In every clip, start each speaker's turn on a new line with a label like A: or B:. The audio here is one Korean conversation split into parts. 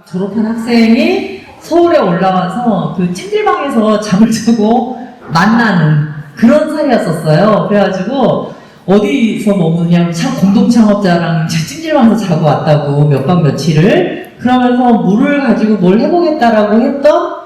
A: 졸업한 학생이 서울에 올라와서 그 찜질방에서 잠을 자고 만나는 그런 사이였었어요. 그래가지고 어디서 머무느냐고 참 공동창업자랑 찜질방에서 자고 왔다고 몇 밤 며칠을 그러면서 물을 가지고 뭘 해보겠다라고 했던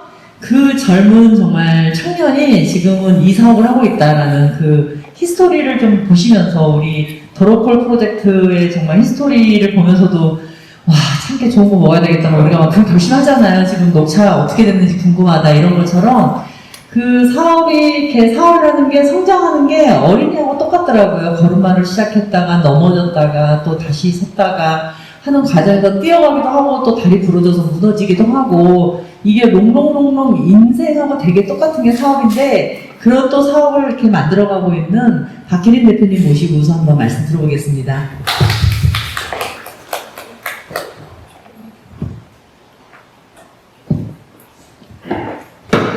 A: 그 젊은 정말 청년이 지금은 이 사업을 하고 있다라는 그 히스토리를 좀 보시면서 우리 더로콜 프로젝트의 정말 히스토리를 보면서도 와, 참깨 좋은 거 먹어야 되겠다. 우리가 막 그런 결심하잖아요. 지금 녹차 어떻게 됐는지 궁금하다. 이런 것처럼 그 사업이 이렇게 사업을 하는 게 성장하는 게 어린이하고 똑같더라고요. 걸음마를 시작했다가 넘어졌다가 또 다시 섰다가 하는 과정에서 뛰어가기도 하고 또 다리 부러져서 무너지기도 하고 이게 롱롱롱롱 인생하고 되게 똑같은 게 사업인데 그런 또 사업을 이렇게 만들어가고 있는 박혜린 대표님 모시고 우선 한번 말씀 들어보겠습니다.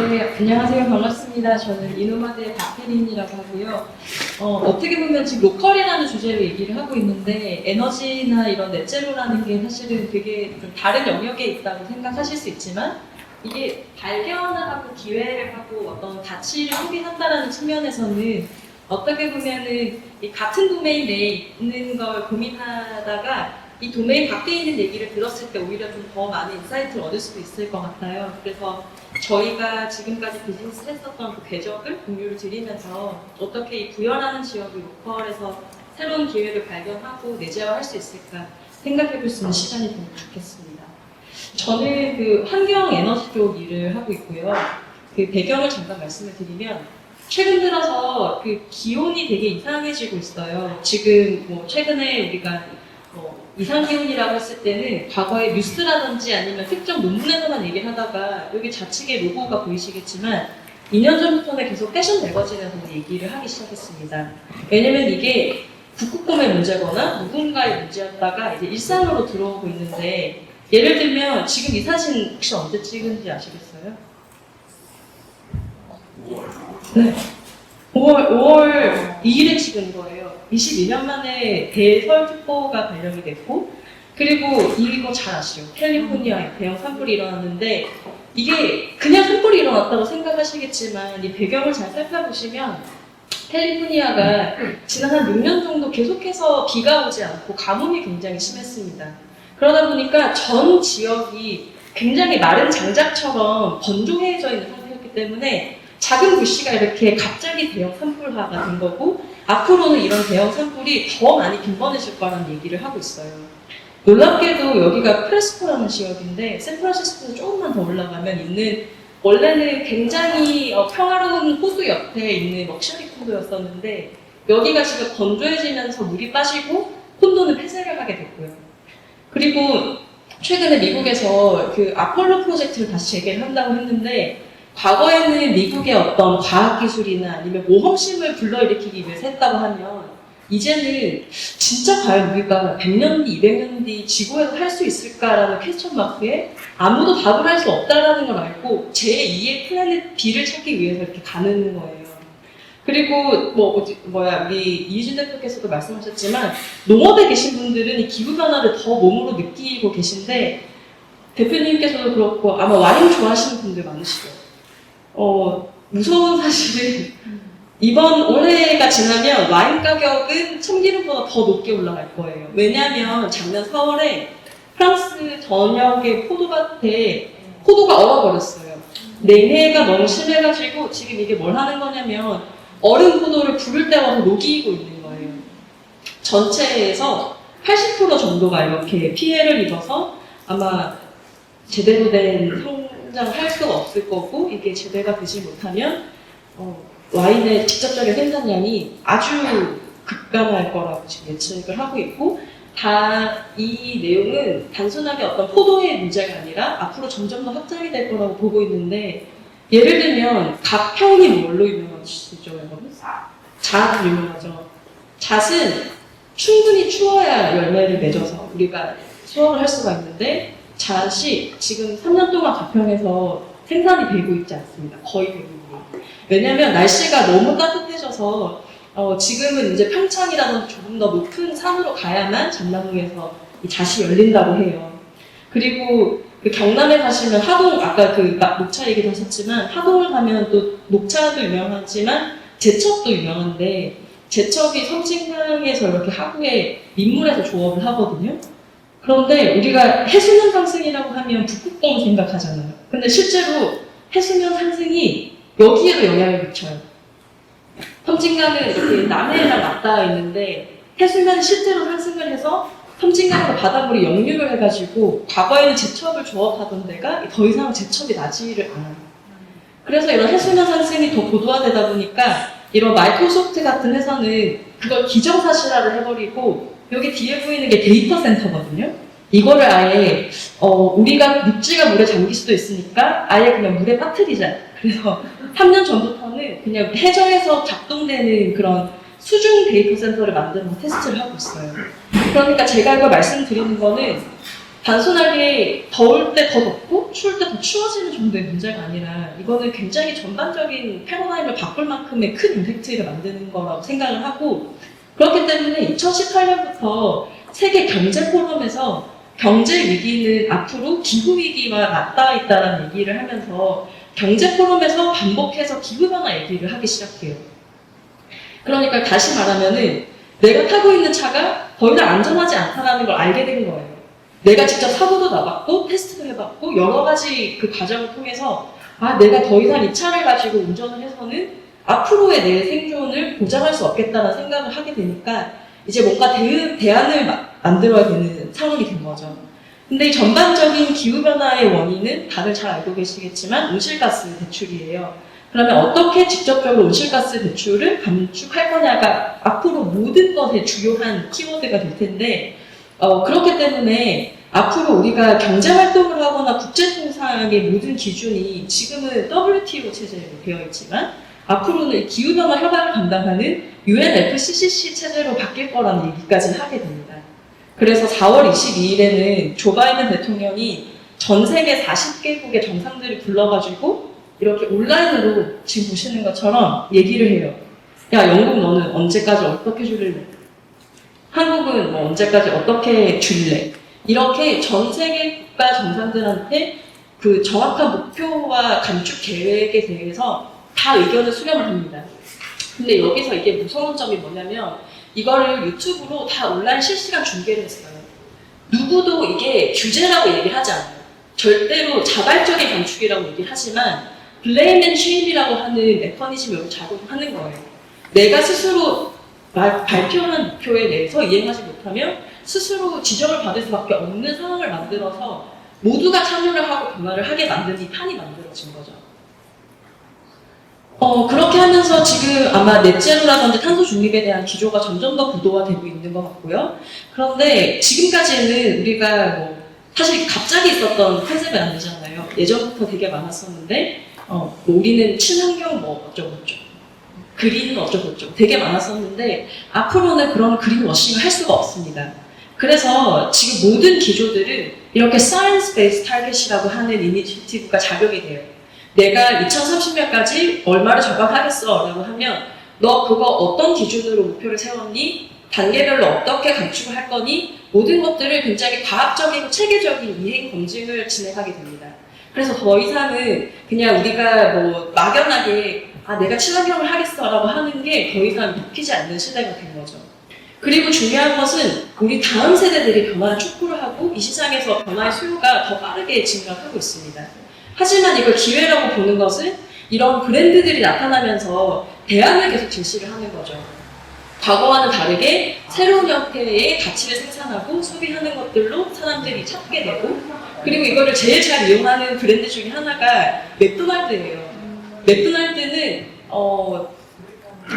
B: 네, 안녕하세요. 반갑습니다. 저는 이노마드의 박혜린이라고 하고요. 어떻게 보면 지금 로컬이라는 주제로 얘기를 하고 있는데 에너지나 이런 넷제로라는 게 사실은 되게 좀 다른 영역에 있다고 생각하실 수 있지만 이게 발견을 하고 기회를 하고 어떤 가치를 소비한다라는 측면에서는 어떻게 보면은 이 같은 도메인 내에 있는 걸 고민하다가 이 도메인 밖에 있는 얘기를 들었을 때 오히려 좀 더 많은 인사이트를 얻을 수도 있을 것 같아요. 그래서 저희가 지금까지 비즈니스를 했었던 그 궤적을 공유를 드리면서 어떻게 이 부연하는 지역의 로컬에서 새로운 기회를 발견하고 내재화할 수 있을까 생각해 볼 수 있는 시간이 되면 좋겠습니다. 저는 그 환경 에너지 쪽 일을 하고 있고요. 그 배경을 잠깐 말씀을 드리면 최근 들어서 그 기온이 되게 이상해지고 있어요. 지금 뭐 최근에 우리가 이상기온이라고 했을 때는 과거에 뉴스라든지 아니면 특정 논문에서만 얘기를 하다가 여기 좌측에 로고가 보이시겠지만 2년 전부터는 계속 패션 매거진에서 얘기를 하기 시작했습니다. 왜냐면 이게 북극곰의 문제거나 누군가의 문제였다가 이제 일상으로 들어오고 있는데 예를 들면 지금 이 사진 혹시 언제 찍은지 아시겠어요? 네. 5월 2일에 찍은 거예요. 22년 만에 대설특보가 발령이 됐고, 그리고 이거 잘 아시죠? 캘리포니아에 대형 산불이 일어났는데, 이게 그냥 산불이 일어났다고 생각하시겠지만, 이 배경을 잘 살펴보시면, 캘리포니아가 지난 한 6년 정도 계속해서 비가 오지 않고 가뭄이 굉장히 심했습니다. 그러다 보니까 전 지역이 굉장히 마른 장작처럼 건조해져 있는 상태였기 때문에 작은 불씨가 이렇게 갑자기 대형 산불화가 된 거고 앞으로는 이런 대형 산불이 더 많이 빈번해질 거라는 얘기를 하고 있어요. 놀랍게도 여기가 프레스코라는 지역인데 샌프란시스코에서 조금만 더 올라가면 있는 원래는 굉장히 평화로운 호수 옆에 있는 럭셔리 콘도였었는데 여기가 지금 건조해지면서 물이 빠지고 콘도는 폐쇄를 하게 됐고요. 그리고 최근에 미국에서 그 아폴로 프로젝트를 다시 재개한다고 했는데 과거에는 미국의 어떤 과학기술이나 아니면 모험심을 불러일으키기 위해서 했다고 하면 이제는 진짜 과연 우리가 100년 뒤, 200년 뒤 지구에서 할 수 있을까라는 퀘스천 마크에 아무도 답을 할 수 없다라는 걸 알고 제2의 플래닛 B를 찾기 위해서 이렇게 가는 거예요. 그리고 우리 이희준 대표께서도 말씀하셨지만 농업에 계신 분들은 이 기후변화를 더 몸으로 느끼고 계신데 대표님께서도 그렇고 아마 와인 좋아하시는 분들 많으시죠. 무서운 사실은 올해가 지나면 와인 가격은 참기름보다 더 높게 올라갈 거예요. 왜냐하면 작년 4월에 프랑스 전역의 포도밭에 포도가 얼어버렸어요. 냉해가 너무 심해가지고 지금 이게 뭘 하는 거냐면 얼은 포도를 불을 때워서 녹이고 있는 거예요. 전체에서 80% 정도가 이렇게 피해를 입어서 아마 제대로 된 성장을 할 수가 없을 거고 이게 제대가 되지 못하면 와인의 직접적인 생산량이 아주 급감할 거라고 지금 예측을 하고 있고 이 내용은 단순하게 어떤 포도의 문제가 아니라 앞으로 점점 더 확장이 될 거라고 보고 있는데 예를 들면 갓형이 뭘로 유명하시죠, 여러분? 잣 유명하죠. 잣은 충분히 추워야 열매를 맺어서 우리가 수확을 할 수가 있는데 잣이 지금 3년 동안 가평에서 생산이 되고 있지 않습니다. 거의 대부분이. 왜냐하면 날씨가 너무 따뜻해져서 지금은 이제 평창이라든지 조금 더 높은 산으로 가야만 전남동에서 이 잣이 열린다고 해요. 그리고 그 경남에 가시면 하동, 아까 그 녹차 얘기도 하셨지만, 하동을 가면 또 녹차도 유명하지만, 제첩도 유명한데, 제첩이 섬진강에서 이렇게 하구에 민물에서 조업을 하거든요. 그런데 우리가 해수면 상승이라고 하면 북극곰을 생각하잖아요. 근데 실제로 해수면 상승이 여기에도 영향을 미쳐요. 섬진강은 이렇게 남해랑 맞닿아 있는데 해수면이 실제로 상승을 해서 섬진강으로 바닷물이 역류를 해가지고 과거에는 제첩을 조업하던 데가 더 이상 제첩이 나지를 않아요. 그래서 이런 해수면 상승이 더 고도화되다 보니까 이런 마이크로소프트 같은 회사는 그걸 기정사실화를 해버리고 여기 뒤에 보이는 게 데이터 센터거든요. 이거를 아예 우리가 육지가 물에 잠길 수도 있으니까 아예 그냥 물에 빠뜨리자. 그래서 3년 전부터는 그냥 해저에서 작동되는 그런 수중 데이터 센터를 만들어서 테스트를 하고 있어요. 그러니까 제가 이걸 말씀드리는 거는 단순하게 더울 때 더 덥고 추울 때 더 추워지는 정도의 문제가 아니라 이거는 굉장히 전반적인 패러다임을 바꿀 만큼의 큰 임팩트를 만드는 거라고 생각을 하고 그렇기 때문에 2018년부터 세계 경제 포럼에서 경제 위기는 앞으로 기후 위기와 맞닿아 있다는 얘기를 하면서 경제 포럼에서 반복해서 기후 변화 얘기를 하기 시작해요. 그러니까 다시 말하면은 내가 타고 있는 차가 더 이상 안전하지 않다는 걸 알게 된 거예요. 내가 직접 사고도 나봤고 테스트도 해봤고 여러 가지 그 과정을 통해서 내가 더 이상 이 차를 가지고 운전을 해서는 앞으로의 내 생존을 보장할 수 없겠다는 생각을 하게 되니까 이제 뭔가 대안을 만들어야 되는 상황이 된 거죠. 근데 이 전반적인 기후변화의 원인은 다들 잘 알고 계시겠지만 온실가스 배출이에요. 그러면 어떻게 직접적으로 온실가스 배출을 감축할 거냐가 앞으로 모든 것의 주요한 키워드가 될 텐데 그렇기 때문에 앞으로 우리가 경제활동을 하거나 국제통상의 모든 기준이 지금은 WTO 체제로 되어 있지만 앞으로는 기후변화 협약을 담당하는 UNFCCC 체제로 바뀔 거라는 얘기까지 하게 됩니다. 그래서 4월 22일에는 조 바이든 대통령이 전 세계 40개국의 정상들을 불러가지고 이렇게 온라인으로 지금 보시는 것처럼 얘기를 해요. 야, 영국 너는 언제까지 어떻게 줄일래? 한국은 뭐 언제까지 어떻게 줄일래? 이렇게 전 세계 국가 정상들한테 그 정확한 목표와 감축 계획에 대해서 다 의견을 수렴을 합니다. 근데 여기서 이게 무서운 점이 뭐냐면 이거를 유튜브로 다 온라인 실시간 중계를 했어요. 누구도 이게 규제라고 얘기를 하지 않아요. 절대로 자발적인 감축이라고 얘기를 하지만 블레임 앤 쉐임이라고 하는 메커니즘을 작용하는 거예요. 내가 스스로 발표한 목표에 대해서 이행하지 못하면 스스로 지적을 받을 수밖에 없는 상황을 만들어서 모두가 참여를 하고 변화를 하게 만든 이 판이 만들어진 거죠. 그렇게 하면서 지금 아마 넷제로라든지 탄소 중립에 대한 기조가 점점 더 구도화되고 있는 것 같고요. 그런데 지금까지는 우리가 사실 갑자기 있었던 컨셉은 아니잖아요. 예전부터 되게 많았었는데 우리는 친환경 어쩌고저쩌고 그린은 어쩌고저쩌고 되게 많았었는데 앞으로는 그런 그린워싱을 할 수가 없습니다. 그래서 지금 모든 기조들은 이렇게 사이언스 베이스 타겟이라고 하는 이니셔티브가 작용이 돼요. 내가 2030년까지 얼마를 절감하겠어 라고 하면 너 그거 어떤 기준으로 목표를 세웠니? 단계별로 어떻게 감축을 할 거니? 모든 것들을 굉장히 과학적이고 체계적인 이행 검증을 진행하게 됩니다. 그래서 더 이상은 그냥 우리가 막연하게 내가 친환경을 하겠어 라고 하는 게 더 이상 믿기지 않는 시대가 된 거죠. 그리고 중요한 것은 우리 다음 세대들이 변화를 촉구를 하고 이 시장에서 변화의 수요가 더 빠르게 증가하고 있습니다. 하지만 이걸 기회라고 보는 것은 이런 브랜드들이 나타나면서 대안을 계속 제시를 하는 거죠. 과거와는 다르게 새로운 형태의 가치를 생산하고 소비하는 것들로 사람들이 찾게 되고 그리고 이거를 제일 잘 이용하는 브랜드 중에 하나가 맥도날드예요. 맥도날드는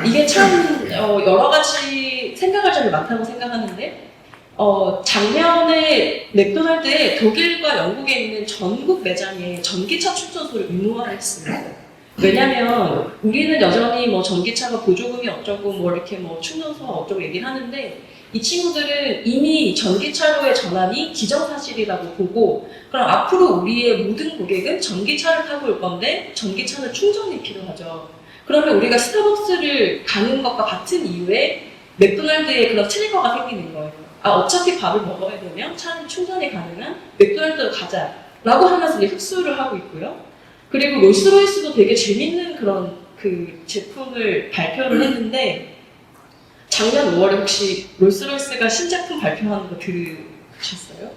B: 이게 참 여러 가지 생각할 점이 많다고 생각하는데 작년에 맥도날드에 독일과 영국에 있는 전국 매장에 전기차 충전소를 의무화를 했습니다. 왜냐면 우리는 여전히 전기차가 보조금이 어쩌고 이렇게 충전소가 어쩌고 얘기를 하는데 이 친구들은 이미 전기차로의 전환이 기정사실이라고 보고 그럼 앞으로 우리의 모든 고객은 전기차를 타고 올 건데 전기차는 충전이 필요하죠. 그러면 우리가 스타벅스를 가는 것과 같은 이유에 맥도날드에 그런 트리거가 생기는 거예요. 어차피 밥을 먹어야 되면 차라리 충전이 가능한 맥도날드로 가자 라고 하면서 이제 흡수를 하고 있고요. 그리고 롤스로이스도 되게 재밌는 그런 그 제품을 발표를 했는데, 작년 5월에 혹시 롤스로이스가 신제품 발표하는 거 들으셨어요?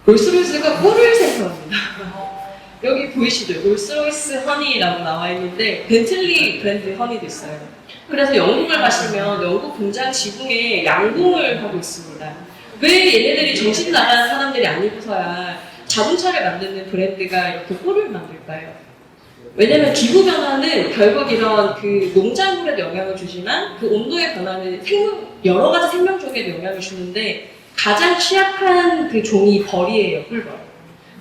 B: 롤스로이스가 꿀을 생산합니다. 여기 보이시죠? 롤스로이스 허니라고 나와 있는데 벤틀리 브랜드 허니도 있어요. 그래서 영국을 가시면 영국 공장 지붕에 양궁을 하고 있습니다. 왜 얘네들이 정신 나간 사람들이 아니고서야 자동차를 만드는 브랜드가 이렇게 꿀을 만들까요? 왜냐면 기후변화는 결국 이런 그 농작물에도 영향을 주지만 그 온도의 변화는 여러 가지 생명종에도 영향을 주는데 가장 취약한 그 종이 벌이에요, 꿀벌.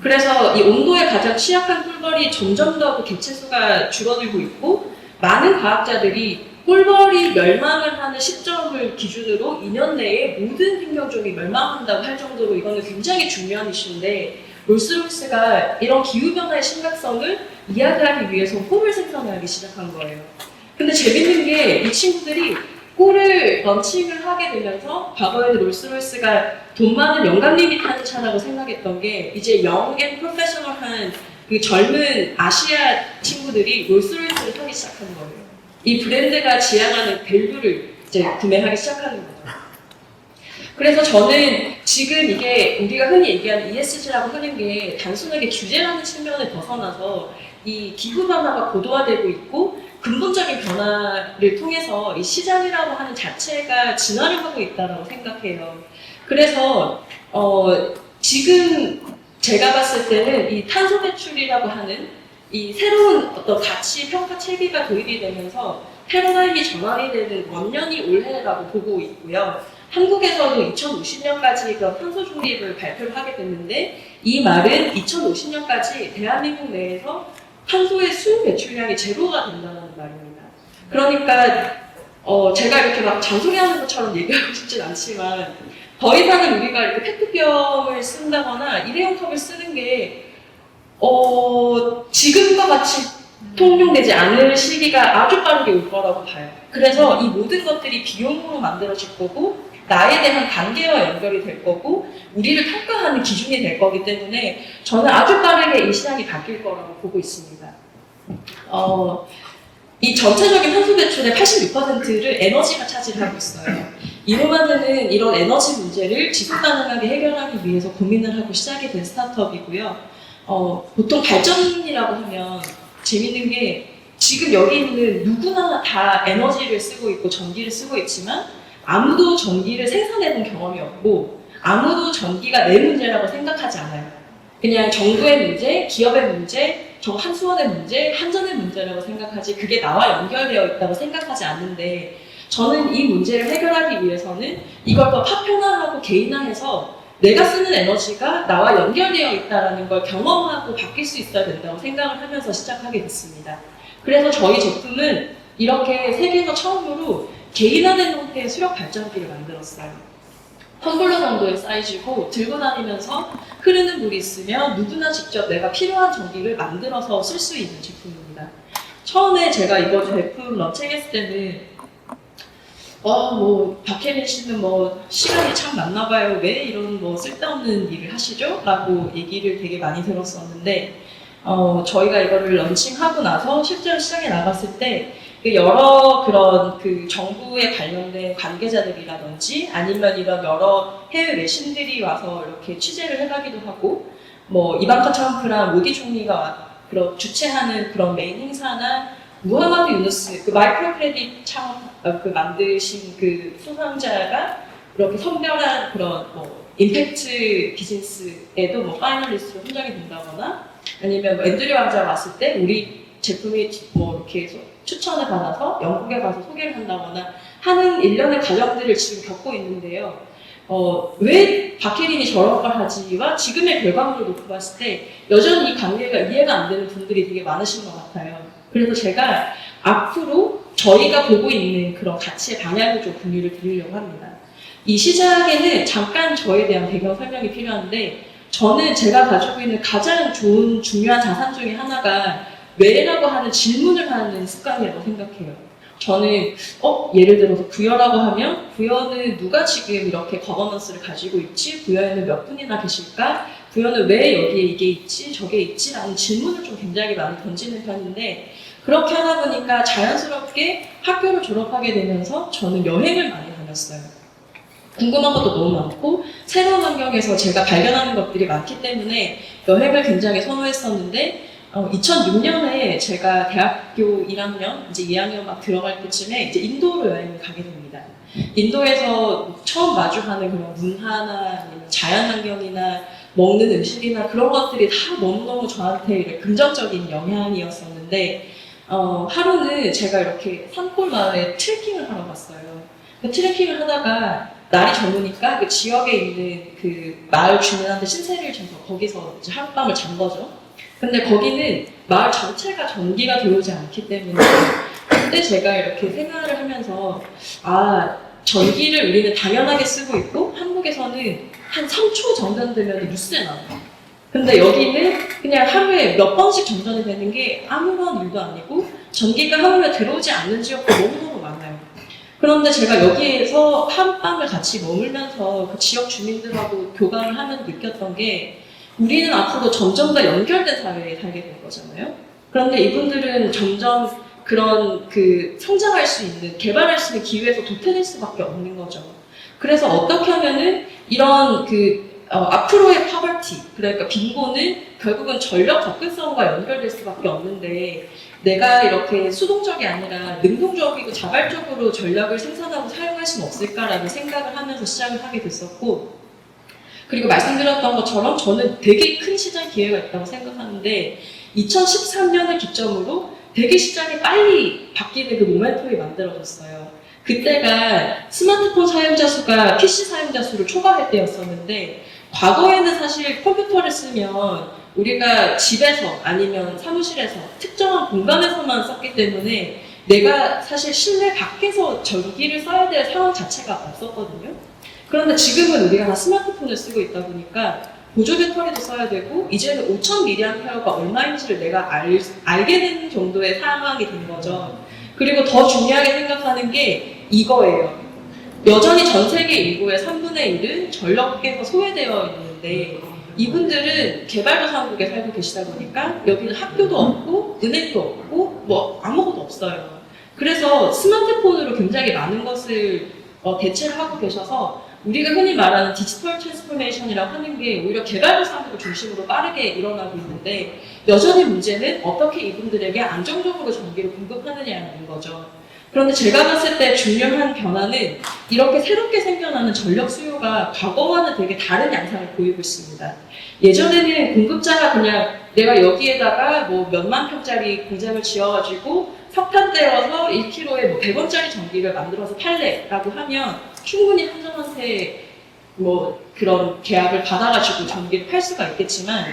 B: 그래서 이 온도에 가장 취약한 꿀벌이 점점 더 그 개체수가 줄어들고 있고, 많은 과학자들이 꿀벌이 멸망을 하는 시점을 기준으로 2년 내에 모든 생명종이 멸망한다고 할 정도로 이거는 굉장히 중요한 이슈인데, 롤스로이스가 이런 기후변화의 심각성을 이야기하기 위해서 꿀을 생산하기 시작한 거예요. 근데 재밌는 게 이 친구들이 꿀을 런칭을 하게 되면서 과거에는 롤스로이스가 돈 많은 영감님이 타는 차라고 생각했던 게 이제 영 앤 프로페셔널한 그 젊은 아시아 친구들이 롤스로이스를 사기 시작한 거예요. 이 브랜드가 지향하는 밸류를 이제 구매하기 시작하는 거죠. 그래서 저는 지금 이게 우리가 흔히 얘기하는 ESG라고 하는 게 단순하게 규제라는 측면을 벗어나서 이 기후변화가 고도화되고 있고 근본적인 변화를 통해서 이 시장이라고 하는 자체가 진화를 하고 있다고 생각해요. 그래서 지금 제가 봤을 때는 이 탄소 배출이라고 하는 이 새로운 어떤 가치 평가 체계가 도입이 되면서 패러다임이 전환이 되는 원년이 올해라고 보고 있고요. 한국에서도 2050년까지 그런 탄소 중립을 발표를 하게 됐는데, 이 말은 2050년까지 대한민국 내에서 탄소의 순 배출량이 제로가 된다는 말입니다. 그러니까 제가 이렇게 막 잔소리하는 것처럼 얘기하고 싶진 않지만, 더 이상은 우리가 이렇게 페트병을 쓴다거나 일회용 컵을 쓰는 게 지금과 같이 통용되지 않을 시기가 아주 빠르게 올 거라고 봐요. 그래서 이 모든 것들이 비용으로 만들어질 거고, 나에 대한 관계와 연결이 될 거고, 우리를 평가하는 기준이 될 거기 때문에 저는 아주 빠르게 이 시장이 바뀔 거라고 보고 있습니다. 이 전체적인 탄소 배출의 86%를 에너지가 차지하고 있어요. 이노마드는 이런 에너지 문제를 지속 가능하게 해결하기 위해서 고민을 하고 시작이 된 스타트업이고요. 보통 발전이라고 하면 재밌는 게, 지금 여기 있는 누구나 다 에너지를 쓰고 있고 전기를 쓰고 있지만 아무도 전기를 생산해본 경험이 없고 아무도 전기가 내 문제라고 생각하지 않아요. 그냥 정부의 문제, 기업의 문제, 저 한수원의 문제, 한전의 문제라고 생각하지 그게 나와 연결되어 있다고 생각하지 않는데, 저는 이 문제를 해결하기 위해서는 이걸 더 파편화하고 개인화해서 내가 쓰는 에너지가 나와 연결되어 있다는 걸 경험하고 바뀔 수 있어야 된다고 생각을 하면서 시작하게 됐습니다. 그래서 저희 제품은 이렇게 세계에서 처음으로 개인화된 형태의 수력 발전기를 만들었어요. 텀블러 정도의 사이즈고 들고 다니면서 흐르는 물이 있으면 누구나 직접 내가 필요한 전기를 만들어서 쓸 수 있는 제품입니다. 처음에 제가 이거 제품 런칭했을 때는 박혜민 씨는 시간이 참 많나 봐요. 왜 이런 쓸데없는 일을 하시죠? 라고 얘기를 되게 많이 들었었는데, 저희가 이거를 런칭하고 나서 실제로 시장에 나갔을 때 여러 그런 그 정부에 관련된 관계자들이라든지 아니면 이런 여러 해외 외신들이 와서 이렇게 취재를 해가기도 하고, 이방카 트럼프랑 모디 총리가 그런 주최하는 그런 메인 행사나 무하마드 유누스 그 마이크로 크레딧 그 만드신 그 수상자가 이렇게 선별한 그런 임팩트 비즈니스에도 파이널리스트로 선정이 된다거나, 아니면 앤드류 왕자 왔을 때 우리 제품이 이렇게 추천을 받아서 영국에 가서 소개를 한다거나 하는 일련의 과정들을 지금 겪고 있는데요. 왜 박혜린이 저런 걸 하지와 지금의 결과물을 놓고 봤을 때 여전히 이 관계가 이해가 안 되는 분들이 되게 많으신 것 같아요. 그래서 제가 앞으로 저희가 보고 있는 그런 가치의 방향을 좀 공유를 드리려고 합니다. 이 시작에는 잠깐 저에 대한 배경 설명이 필요한데, 저는 제가 가지고 있는 가장 좋은 중요한 자산 중에 하나가 왜라고 하는 질문을 하는 습관이라고 생각해요. 저는 예를 들어서 부여라고 하면 부여는 누가 지금 이렇게 거버넌스를 가지고 있지? 부여에는 몇 분이나 계실까? 부연은 왜 여기에 이게 있지, 저게 있지? 라는 질문을 좀 굉장히 많이 던지는 편인데, 그렇게 하다 보니까 자연스럽게 학교를 졸업하게 되면서 저는 여행을 많이 다녔어요. 궁금한 것도 너무 많고 새로운 환경에서 제가 발견하는 것들이 많기 때문에 여행을 굉장히 선호했었는데 2006년에 제가 대학교 1학년, 이제 2학년 막 들어갈 때쯤에 이제 인도로 여행을 가게 됩니다. 인도에서 처음 마주하는 그런 문화나 아니면 자연환경이나 먹는 음식이나 그런 것들이 다 너무너무 저한테 이렇게 긍정적인 영향이었었는데 하루는 제가 이렇게 산골 마을에 트레킹을 하러 갔어요. 그 트레킹을 하다가 날이 젊으니까 그 지역에 있는 그 마을 주민한테 신세를 져서 거기서 이제 하룻밤을 잔 거죠. 근데 거기는 마을 전체가 전기가 들어오지 않기 때문에 그때 제가 이렇게 생활을 하면서 전기를 우리는 당연하게 쓰고 있고 한국에서는 한 3초 정전되면 뉴스에 나와요. 근데 여기는 그냥 하루에 몇 번씩 정전이 되는 게 아무런 일도 아니고 전기가 하루에 들어오지 않는 지역도 너무너무 많아요. 그런데 제가 여기에서 하룻밤을 같이 머물면서 그 지역 주민들하고 교감을 하면서 느꼈던 게 우리는 앞으로 점점 더 연결된 사회에 살게 될 거잖아요. 그런데 이분들은 점점 그런 성장할 수 있는, 개발할 수 있는 기회에서 도태될 수밖에 없는 거죠. 그래서 어떻게 하면은 이런 앞으로의 파버티, 그러니까 빈곤은 결국은 전력 접근성과 연결될 수밖에 없는데 내가 이렇게 수동적이 아니라 능동적이고 자발적으로 전력을 생산하고 사용할 수는 없을까라는 생각을 하면서 시작을 하게 됐었고, 그리고 말씀드렸던 것처럼 저는 되게 큰 시장 기회가 있다고 생각하는데 2013년을 기점으로 되게 시장이 빨리 바뀌는 그 모멘텀이 만들어졌어요. 그때가 스마트폰 사용자 수가 PC 사용자 수를 초과할 때였었는데 과거에는 사실 컴퓨터를 쓰면 우리가 집에서 아니면 사무실에서 특정한 공간에서만 썼기 때문에 내가 사실 실내 밖에서 전기를 써야 될 상황 자체가 없었거든요. 그런데 지금은 우리가 다 스마트폰을 쓰고 있다 보니까 보조 배터리도 써야 되고 이제는 5000mAh가 얼마인지를 내가 알게 되는 정도의 상황이 된 거죠. 그리고 더 중요하게 생각하는 게 이거예요. 여전히 전 세계 인구의 3분의 1은 전력에서 소외되어 있는데 이분들은 개발도상국에 살고 계시다 보니까 여기는 학교도 없고 은행도 없고 뭐 아무것도 없어요. 그래서 스마트폰으로 굉장히 많은 것을 대체를 하고 계셔서 우리가 흔히 말하는 디지털 트랜스포메이션이라고 하는 게 오히려 개발도상국을 중심으로 빠르게 일어나고 있는데 여전히 문제는 어떻게 이분들에게 안정적으로 전기를 공급하느냐는 거죠. 그런데 제가 봤을 때 중요한 변화는 이렇게 새롭게 생겨나는 전력 수요가 과거와는 되게 다른 양상을 보이고 있습니다. 예전에는 공급자가 그냥 내가 여기에다가 뭐 몇만 평짜리 공장을 지어가지고 석탄 떼어서 1kg에 뭐 100원짜리 전기를 만들어서 팔래라고 하면 충분히 한전한테 뭐 그런 계약을 받아가지고 전기를 팔 수가 있겠지만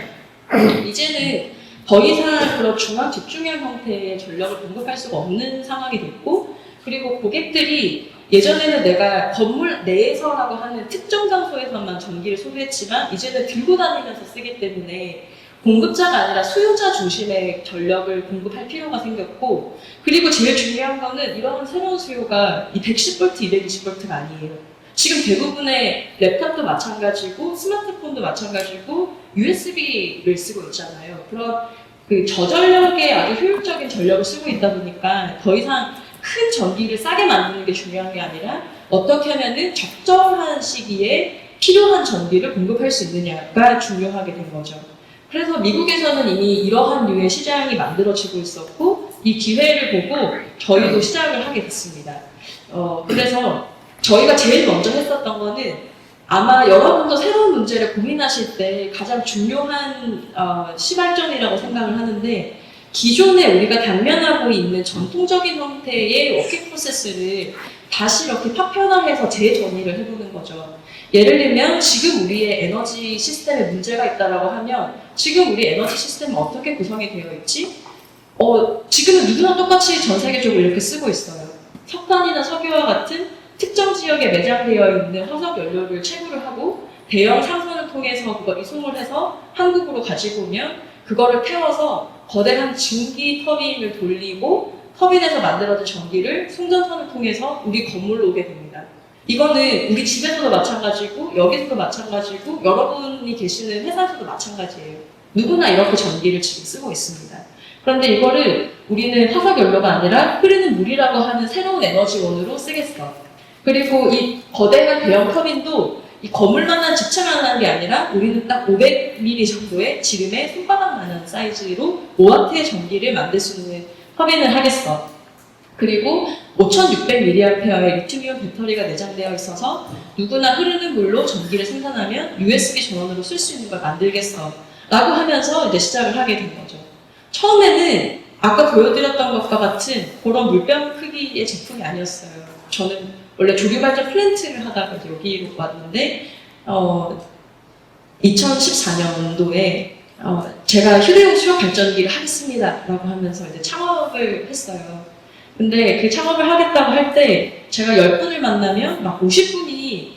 B: 이제는 더 이상 그런 중앙 집중형 형태의 전력을 공급할 수가 없는 상황이 됐고, 그리고 고객들이 예전에는 내가 건물 내에서라고 하는 특정 장소에서만 전기를 소비했지만 이제는 들고 다니면서 쓰기 때문에 공급자가 아니라 수요자 중심의 전력을 공급할 필요가 생겼고, 그리고 제일 중요한 거는 이런 새로운 수요가 이 110V, 220V가 아니에요. 지금 대부분의 랩탑도 마찬가지고 스마트폰도 마찬가지고 USB를 쓰고 있잖아요. 그런 저전력에 아주 효율적인 전력을 쓰고 있다 보니까 더 이상 큰 전기를 싸게 만드는 게 중요한 게 아니라 어떻게 하면은 적정한 시기에 필요한 전기를 공급할 수 있느냐가 중요하게 된 거죠. 그래서 미국에서는 이미 이러한 류의 시장이 만들어지고 있었고 이 기회를 보고 저희도 시작을 하게 됐습니다. 그래서 저희가 제일 먼저 했었던 거는 아마 여러분도 새로운 문제를 고민하실 때 가장 중요한 시발점이라고 생각을 하는데 기존에 우리가 단면하고 있는 전통적인 형태의 워킹 프로세스를 다시 이렇게 파편화해서 재정의를 해보는 거죠. 예를 들면 지금 우리의 에너지 시스템에 문제가 있다고 하면 지금 우리 에너지 시스템은 어떻게 구성이 되어 있지? 지금은 누구나 똑같이 전 세계적으로 이렇게 쓰고 있어요. 석탄이나 석유와 같은 특정 지역에 매장되어 있는 화석 연료를 채굴을 하고 대형 상선을 통해서 그걸 이송을 해서 한국으로 가지고 오면 그거를 태워서 거대한 증기 터빈을 돌리고 터빈에서 만들어진 전기를 송전선을 통해서 우리 건물로 오게 됩니다. 이거는 우리 집에서도 마찬가지고 여기서도 마찬가지고 여러분이 계시는 회사에서도 마찬가지예요. 누구나 이렇게 전기를 지금 쓰고 있습니다. 그런데 이거를 우리는 화석연료가 아니라 흐르는 물이라고 하는 새로운 에너지원으로 쓰겠어. 그리고 이 거대한 대형 터빈도 이 거물만한 집차만한 게 아니라 우리는 딱 500ml 정도의 지름의 손바닥만한 사이즈로 5W의 전기를 만들 수 있는 터빈을 하겠어. 그리고 5600mAh의 리튬이온 배터리가 내장되어 있어서 누구나 흐르는 물로 전기를 생산하면 USB 전원으로 쓸 수 있는 걸 만들겠어. 라고 하면서 이제 시작을 하게 된 거죠. 처음에는 아까 보여드렸던 것과 같은 그런 물병 크기의 제품이 아니었어요. 저는 원래 조류발전 플랜트를 하다가 여기로 왔는데 2014년도에 제가 휴대용 수력 발전기를 하겠습니다 라고 하면서 이제 창업을 했어요. 근데 그 창업을 하겠다고 할 때 제가 10분을 만나면 막 50분이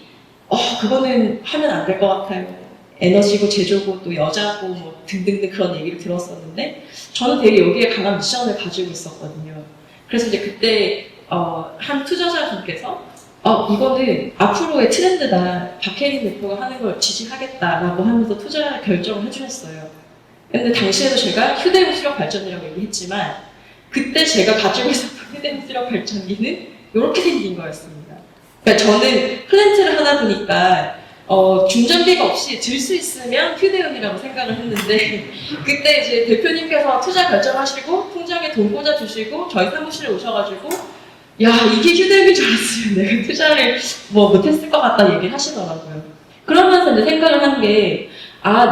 B: 그거는 하면 안 될 것 같아요. 에너지고 제조고 또 여자고 뭐 등등등 그런 얘기를 들었었는데 저는 되게 여기에 강한 미션을 가지고 있었거든요. 그래서 이제 그때 한 투자자분께서 이거는 앞으로의 트렌드다. 박혜린 대표가 하는 걸 지지하겠다라고 하면서 투자 결정을 해주셨어요. 근데 당시에도 제가 휴대용 수력 발전이라고 얘기했지만 그때 제가 가지고 있었던 휴대용 수력 발전기는 이렇게 생긴 거였습니다. 그러니까 저는 플랜트를 하다 보니까 중전비가 없이 들 수 있으면 휴대용이라고 생각을 했는데 그때 이제 대표님께서 투자 결정하시고 통장에 돈 꽂아 주시고 저희 사무실에 오셔가지고 야 이게 휴대용인 줄 알았으면 내가 투자를 못했을 것 같다 얘기를 하시더라고요. 그러면서 이제 생각을 한 게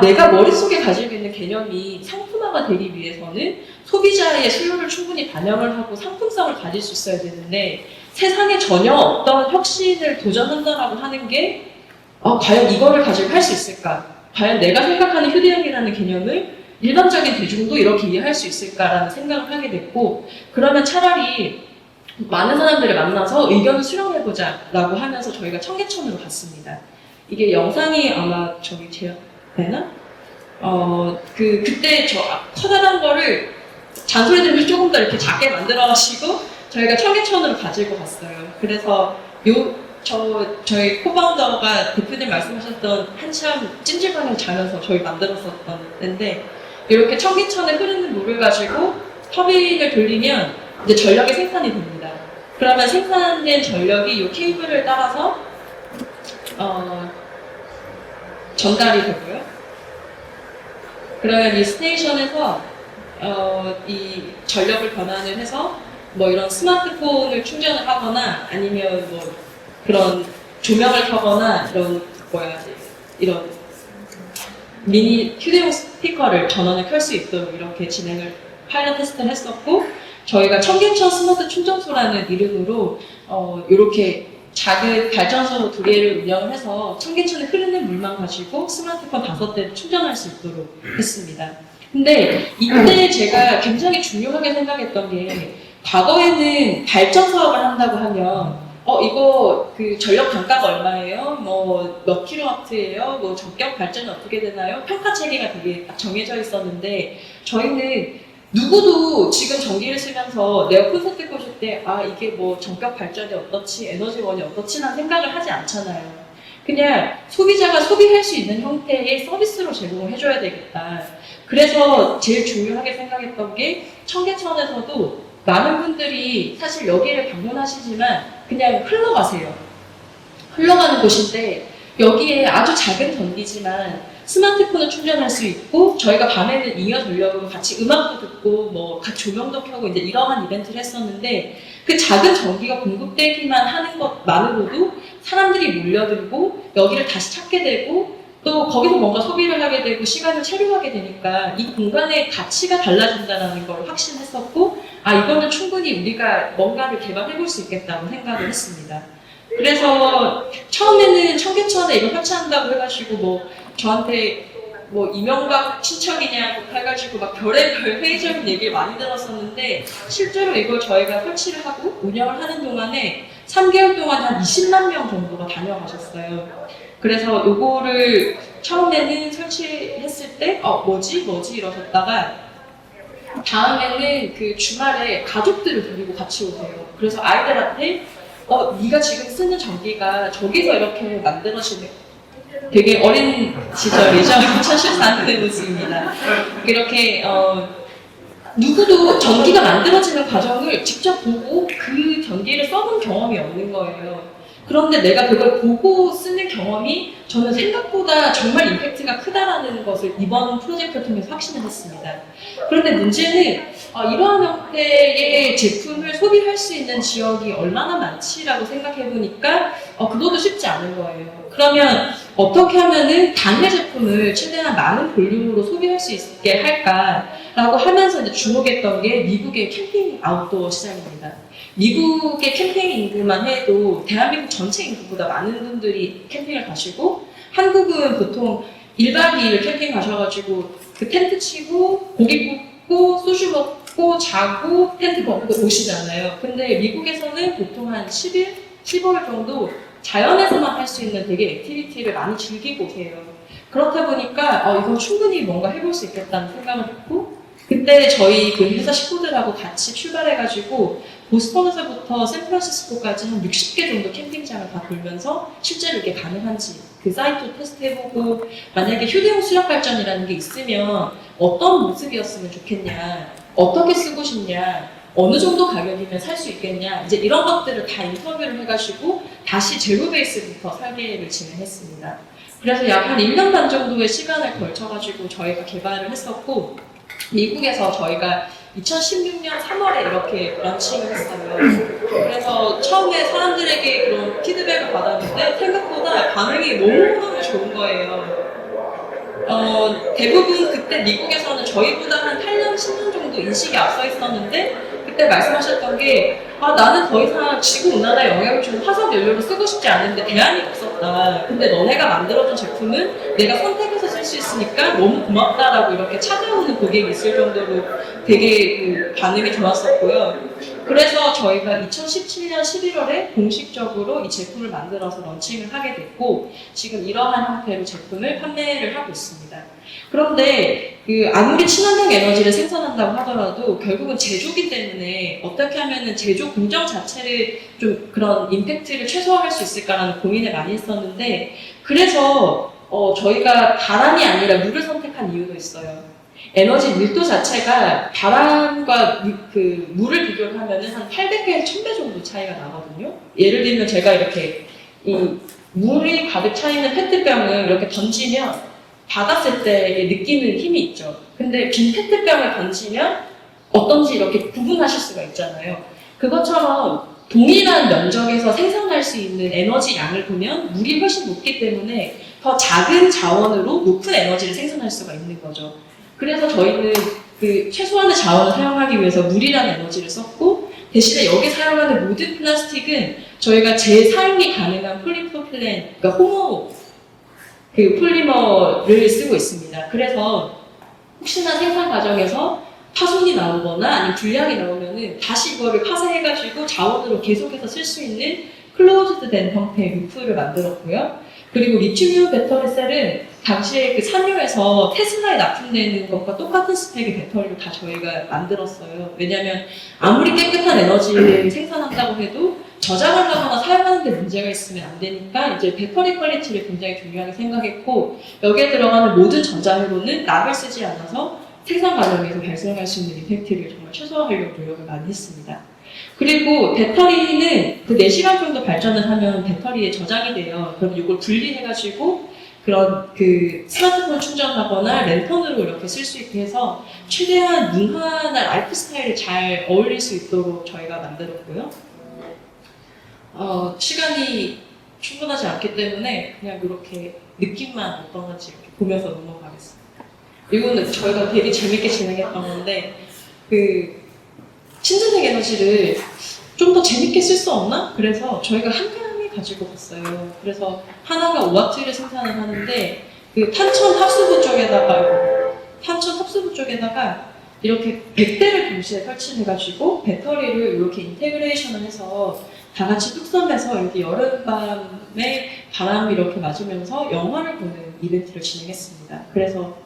B: 내가 머릿속에 가지고 있는 개념이 상품화가 되기 위해서는 소비자의 수요를 충분히 반영을 하고 상품성을 가질 수 있어야 되는데 세상에 전혀 없던 혁신을 도전한다라고 하는 게 과연 이거를 가지고 할 수 있을까? 과연 내가 생각하는 휴대용이라는 개념을 일반적인 대중도 이렇게 이해할 수 있을까라는 생각을 하게 됐고 그러면 차라리 많은 사람들을 만나서 의견을 수렴해보자 라고 하면서 저희가 청계천으로 갔습니다. 이게 영상이 아마 저기 되나? 그때 저 커다란 거를 잔소리 들으면 조금 더 이렇게 작게 만들어가지고 저희가 청계천으로 가지고 갔어요. 그래서 저희 코파운더가 대표님 말씀하셨던 한참 찜질방을 자면서 저희 만들었었던 데인데 이렇게 청계천에 흐르는 물을 가지고 터빈을 돌리면 이제 전력이 생산이 됩니다. 그러면 생산된 전력이 이 케이블을 따라서 전달이 되고요. 그러면 이 스테이션에서 이 전력을 변환을 해서 이런 스마트폰을 충전을 하거나 아니면 그런 조명을 켜거나 이런 미니 휴대용 스피커를 전원을 켤 수 있도록 이렇게 진행을 파일럿 테스트를 했었고 저희가 청계천 스마트 충전소라는 이름으로 이렇게 작은 발전소 2개를 운영을 해서 청계천에 흐르는 물만 가지고 스마트폰 5대를 충전할 수 있도록 했습니다. 근데 이때 제가 굉장히 중요하게 생각했던 게 과거에는 발전 사업을 한다고 하면 이거 그 전력 단가가 얼마예요? 몇 킬로와트예요? 전격 발전이 어떻게 되나요? 평가 체계가 되게 딱 정해져 있었는데 저희는 누구도 지금 전기를 쓰면서 내가 콘서트 보실 때 이게 전격 발전이 어떻지 에너지원이 어떻지라는 생각을 하지 않잖아요. 그냥 소비자가 소비할 수 있는 형태의 서비스로 제공을 해줘야 되겠다. 그래서 제일 중요하게 생각했던 게 청계천에서도 많은 분들이 사실 여기를 방문하시지만 그냥 흘러가세요. 흘러가는 곳인데 여기에 아주 작은 전기지만 스마트폰을 충전할 수 있고 저희가 밤에는 잉여 전력으로 같이 음악도 듣고 같이 조명도 켜고 이제 이러한 이벤트를 했었는데 그 작은 전기가 공급되기만 하는 것만으로도 사람들이 몰려들고 여기를 다시 찾게 되고 또 거기서 뭔가 소비를 하게 되고 시간을 체류하게 되니까 이 공간의 가치가 달라진다는 걸 확신했었고 이거는 충분히 우리가 뭔가를 개발해볼 수 있겠다고 생각을 했습니다. 그래서 처음에는 청계천에 이걸 설치한다고 해가지고 저한테 이명박 친척이냐고 해가지고 별의별 회의적인 얘기를 많이 들었었는데 실제로 이걸 저희가 설치를 하고 운영을 하는 동안에 3개월 동안 한 20만 명 정도가 다녀가셨어요. 그래서 요거를 처음에는 설치했을 때 뭐지 이러셨다가 다음에는 그 주말에 가족들을 데리고 같이 오세요. 그래서 아이들한테 네가 지금 쓰는 전기가 저기서 이렇게 만들어지는 되게 어린 시절이죠. 2014년의 모습입니다. 그렇게 누구도 전기가 만들어지는 과정을 직접 보고 그 전기를 써본 경험이 없는 거예요. 그런데 내가 그걸 보고 쓰는 경험이 저는 생각보다 정말 임팩트가 크다라는 것을 이번 프로젝트를 통해서 확신을 했습니다. 그런데 문제는 이러한 형태의 제품을 소비할 수 있는 지역이 얼마나 많지라고 생각해 보니까 그것도 쉽지 않은 거예요. 그러면 어떻게 하면은 단일 제품을 최대한 많은 볼륨으로 소비할 수 있게 할까라고 하면서 이제 주목했던 게 미국의 캠핑 아웃도어 시장입니다. 미국의 캠핑 인구만 해도 대한민국 전체 인구보다 많은 분들이 캠핑을 가시고, 한국은 보통 1박 2일 캠핑 가셔가지고 그 텐트 치고 고기 굽고 소주 먹고 자고 텐트 벗고 오시잖아요. 근데 미국에서는 보통 한 10일, 15일 정도 자연에서만 할 수 있는 되게 액티비티를 많이 즐기고 오세요. 그렇다 보니까 이건 충분히 뭔가 해볼 수 있겠다는 생각을 했고, 그때 저희 그 회사 식구들하고 같이 출발해가지고 보스턴에서부터 샌프란시스코까지 한 60개 정도 캠핑장을 다 돌면서 실제로 이게 가능한지 그 사이트 테스트해보고, 만약에 휴대용 수력 발전이라는 게 있으면 어떤 모습이었으면 좋겠냐, 어떻게 쓰고 싶냐, 어느 정도 가격이면 살 수 있겠냐, 이제 이런 것들을 다 인터뷰를 해가지고 다시 제로 베이스부터 설계를 진행했습니다. 그래서 약 한 1년 반 정도의 시간을 걸쳐가지고 저희가 개발을 했었고, 미국에서 저희가 2016년 3월에 이렇게 런칭을 했어요. 그래서 처음에 사람들에게 그런 피드백을 받았는데 생각보다 반응이 너무너무 좋은 거예요. 대부분 그때 미국에서는 저희보다 한 8년, 10년 정도 인식이 앞서 있었는데, 그때 말씀하셨던 게 나는 더 이상 지구온난화에 영향을 주는 화석 연료를 쓰고 싶지 않은데 대안이 없었다. 근데 너네가 만들어준 제품은 내가 선택해서 쓸 수 있으니까 너무 고맙다라고 이렇게 찾아오는 고객이 있을 정도로 되게 그 반응이 좋았었고요. 그래서 저희가 2017년 11월에 공식적으로 이 제품을 만들어서 런칭을 하게 됐고, 지금 이러한 형태로 제품을 판매를 하고 있습니다. 그런데 아무리 친환경 에너지를 생산한다고 하더라도 결국은 제조기 때문에 어떻게 하면은 제조 공정 자체를 좀 그런 임팩트를 최소화할 수 있을까라는 고민을 많이 했었는데, 그래서 저희가 바람이 아니라 물을 선택한 이유도 있어요. 에너지 밀도 자체가 바람과 물을 비교를 하면은 한 800배, 1000배 정도 차이가 나거든요. 예를 들면 제가 이렇게 이 물이 가득 차 있는 페트병을 이렇게 던지면 받았을 때 느끼는 힘이 있죠. 근데 빈 페트병을 던지면 어떤지 이렇게 구분하실 수가 있잖아요. 그것처럼 동일한 면적에서 생산할 수 있는 에너지 양을 보면 물이 훨씬 높기 때문에 더 작은 자원으로 높은 에너지를 생산할 수가 있는 거죠. 그래서 저희는 그 최소한의 자원을 사용하기 위해서 물이라는 에너지를 썼고, 대신에 여기 사용하는 모든 플라스틱은 저희가 재사용이 가능한 폴리프로필렌, 그러니까 호모 폴리머를 쓰고 있습니다. 그래서 혹시나 생산 과정에서 파손이 나오거나 아니면 불량이 나오면은 다시 이거를 파쇄해가지고 자원으로 계속해서 쓸 수 있는 클로즈드 된 형태의 루프를 만들었고요. 그리고 리튬이온 배터리 셀은 당시에 그 산유에서 테슬라에 납품되는 것과 똑같은 스펙의 배터리를 다 저희가 만들었어요. 왜냐하면 아무리 깨끗한 에너지를 생산한다고 해도 저장을 하거나 사용하는 데 문제가 있으면 안 되니까 이제 배터리 퀄리티를 굉장히 중요하게 생각했고, 여기에 들어가는 모든 전자회로는 납을 쓰지 않아서 생산 과정에서 발생할 수 있는 이펙트를 정말 최소화하려고 노력을 많이 했습니다. 그리고 배터리는 그 4시간 정도 발전을 하면 배터리에 저장이 돼요. 그럼 이걸 분리해가지고 그런 그 스마트폰 충전하거나 랜턴으로 이렇게 쓸 수 있게 해서 최대한 무한한 라이프 스타일을 잘 어울릴 수 있도록 저희가 만들었고요. 시간이 충분하지 않기 때문에 그냥 이렇게 느낌만 어떤 건지 이렇게 보면서 넘어가겠습니다. 이거는 저희가 되게 재밌게 진행했던 건데, 신재생 에너지를 좀 더 재밌게 쓸 수 없나? 그래서 저희가 한 강을 가지고 갔어요. 그래서 하나가 5W를 생산을 하는데, 탄천 합수부 쪽에다가 이렇게 100대를 동시에 설치해가지고 배터리를 이렇게 인테그레이션을 해서 다 같이 뚝섬에서 여기 여름밤에 바람이 이렇게 맞으면서 영화를 보는 이벤트를 진행했습니다. 그래서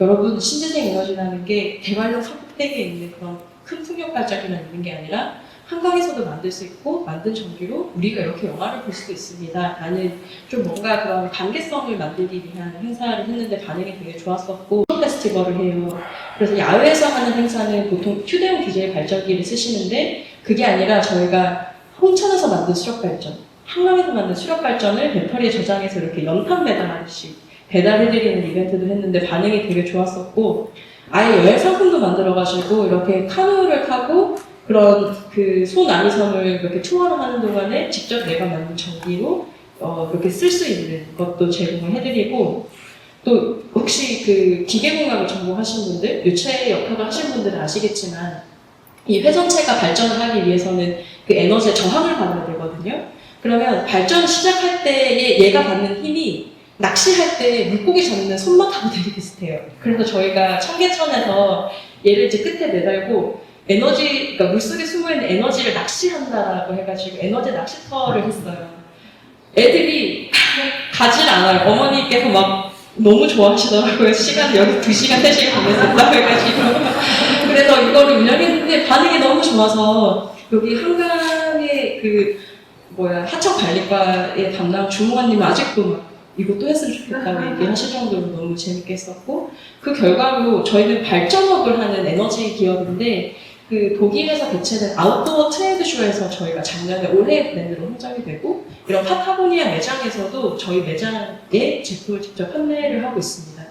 B: 여러분, 신재생 에너지라는 게 대관령 산꼭대기에 있는 그런 큰 풍력 발전기만 있는 게 아니라 한강에서도 만들 수 있고 만든 전기로 우리가 이렇게 영화를 볼 수도 있습니다. 라는 좀 뭔가 그런 관계성을 만들기 위한 행사를 했는데 반응이 되게 좋았었고 페스티벌을 해요. 그래서 야외에서 하는 행사는 보통 휴대용 디젤 발전기를 쓰시는데 그게 아니라 저희가 홍천에서 만든 수력발전, 한강에서 만든 수력발전을 배터리에 저장해서 이렇게 연탄 배달하듯이 배달해드리는 이벤트도 했는데 반응이 되게 좋았었고 아예 여행 상품도 만들어가지고 이렇게 카누를 타고 그런 그 소남이섬을 이렇게 투어를 하는 동안에 직접 내가 만든 전기로 이렇게 쓸 수 있는 것도 제공을 해드리고 또 혹시 그 기계공학을 전공하신 분들, 유체 역학을 하신 분들은 아시겠지만 이 회전체가 발전을 하기 위해서는 그 에너지의 저항을 받아야 되거든요. 그러면 발전 시작할 때에 얘가 받는 힘이 낚시할 때 물고기 잡는 손맛하고 되게 비슷해요. 그래서 저희가 청계천에서 얘를 이제 끝에 매달고 에너지, 그러니까 물속에 숨어있는 에너지를 낚시한다라고 해가지고 에너지 낚시터를 했어요. 애들이 가질 않아요. 어머니께서 막 너무 좋아하시더라고요. 시간 여기 2시간, 3시간 보내셨다고 해가지고. 그래서 이거를 운영했는데 반응이 너무 좋아서 여기 한강의 하천관리과의 담당 주무관님은 아직도 막 이것도 했으면 좋겠다고 얘기하실 정도로 너무 재밌게 했었고 그 결과로 저희는 발전업을 하는 에너지 기업인데 그 독일에서 개최된 아웃도어 트레이드쇼에서 저희가 작년에 올해의 브랜드로 선정이 되고 이런 파타고니아 매장에서도 저희 매장에 제품을 직접 판매를 하고 있습니다.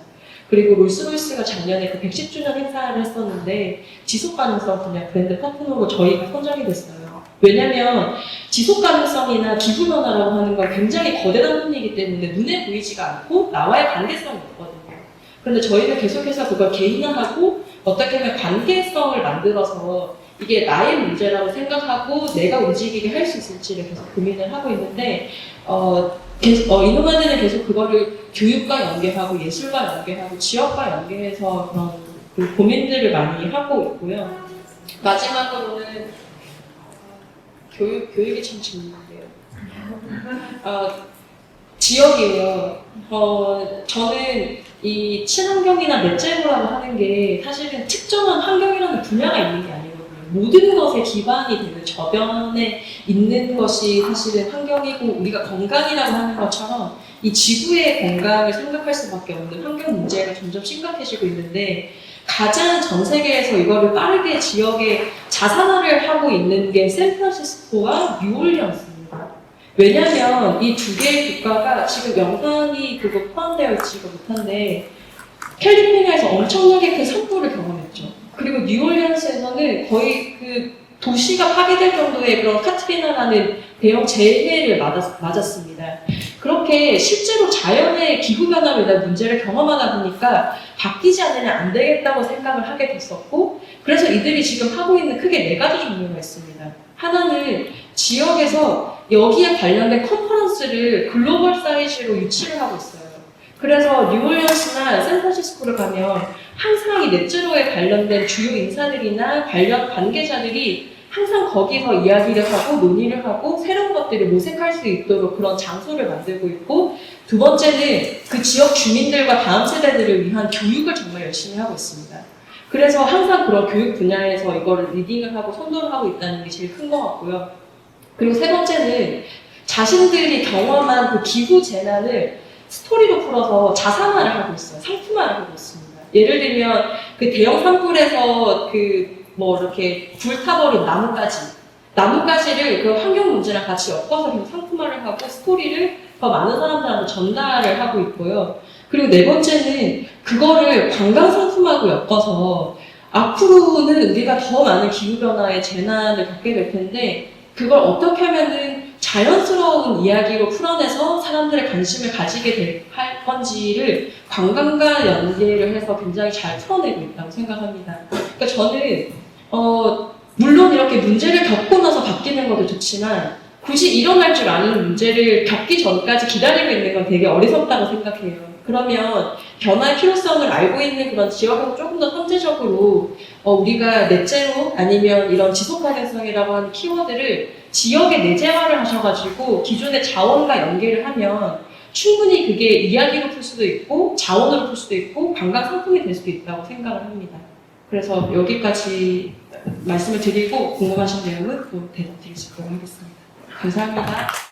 B: 그리고 롤스로이스가 작년에 그 110주년 행사를 했었는데 지속가능성 분야 브랜드 파트너로 저희가 선정이 됐어요. 왜냐면 지속가능성이나 기후변화라고 하는 건 굉장히 거대한 분야이기 때문에 눈에 보이지가 않고 나와의 관계성이 없거든요. 그런데 저희는 계속해서 그걸 개인화하고 어떻게 하면 관계성을 만들어서 이게 나의 문제라고 생각하고 내가 움직이게 할 수 있을지를 계속 고민을 하고 있는데 이노마드는 계속 그거를 교육과 연계하고 예술과 연계하고 지역과 연계해서 그런 그 고민들을 많이 하고 있고요. 마지막으로는 교육이 참 재밌는데요. 지역이에요. 저는 이 친환경이나 넷제로라고 하는 게 사실은 특정한 환경이라는 분야가 있는 게 아니거든요. 모든 것에 기반이 되는 저변에 있는 것이 사실은 환경이고 우리가 건강이라고 하는 것처럼 이 지구의 건강을 생각할 수밖에 없는 환경 문제가 점점 심각해지고 있는데 가장 전 세계에서 이거를 빠르게 지역에 자산화를 하고 있는 게 샌프란시스코와 뉴올리언스입니다. 왜냐면 이 두 개의 국가가 지금 영상이 그거 포함되어 있지가 못한데 캘리포니아에서 엄청나게 큰 산불을 경험했죠. 그리고 뉴올리언스에서는 거의 그 도시가 파괴될 정도의 그런 카트리나라는 대형 재해를 맞았습니다. 그렇게 실제로 자연의 기후변화로 인한 문제를 경험하다 보니까 바뀌지 않으면 안 되겠다고 생각을 하게 됐었고 그래서 이들이 지금 하고 있는 크게 4가지 종류가 있습니다. 하나는 지역에서 여기에 관련된 컨퍼런스를 글로벌 사이즈로 유치를 하고 있어요. 그래서 뉴올리언스나 샌프란시스코를 가면 항상 이 넷제로에 관련된 주요 인사들이나 관련 관계자들이 항상 거기서 이야기를 하고 논의를 하고 새로운 것들을 모색할 수 있도록 그런 장소를 만들고 있고 두 번째는 그 지역 주민들과 다음 세대들을 위한 교육을 정말 열심히 하고 있습니다. 그래서 항상 그런 교육 분야에서 이거를 리딩을 하고 선도를 하고 있다는 게 제일 큰 것 같고요. 그리고 세 번째는 자신들이 경험한 그 기후 재난을 스토리로 풀어서 자산화를 하고 있어요. 상품화를 하고 있습니다. 예를 들면 그 대형 산불에서 이렇게 불타버린 나뭇가지를 그 환경 문제랑 같이 엮어서 계속 상품화를 하고 스토리를 더 많은 사람들한테 전달을 하고 있고요. 그리고 네 번째는 그거를 관광 상품하고 엮어서 앞으로는 우리가 더 많은 기후변화의 재난을 겪게 될 텐데 그걸 어떻게 하면은 자연스러운 이야기로 풀어내서 사람들의 관심을 가지게 할 건지를 관광과 연계를 해서 굉장히 잘 풀어내고 있다고 생각합니다. 그러니까 저는 물론 이렇게 문제를 겪고 나서 바뀌는 것도 좋지만 굳이 일어날 줄 아는 문제를 겪기 전까지 기다리고 있는 건 되게 어리석다고 생각해요. 그러면 변화의 필요성을 알고 있는 그런 지역에서 조금 더 선제적으로 우리가 넷제로 아니면 이런 지속가능성이라고 하는 키워드를 지역에 내재화를 하셔가지고 기존의 자원과 연계를 하면 충분히 그게 이야기로 풀 수도 있고 자원으로 풀 수도 있고 관광 상품이 될 수도 있다고 생각을 합니다. 그래서 여기까지 말씀을 드리고 궁금하신 내용은 또 대답 드릴 수 있도록 하겠습니다. 감사합니다.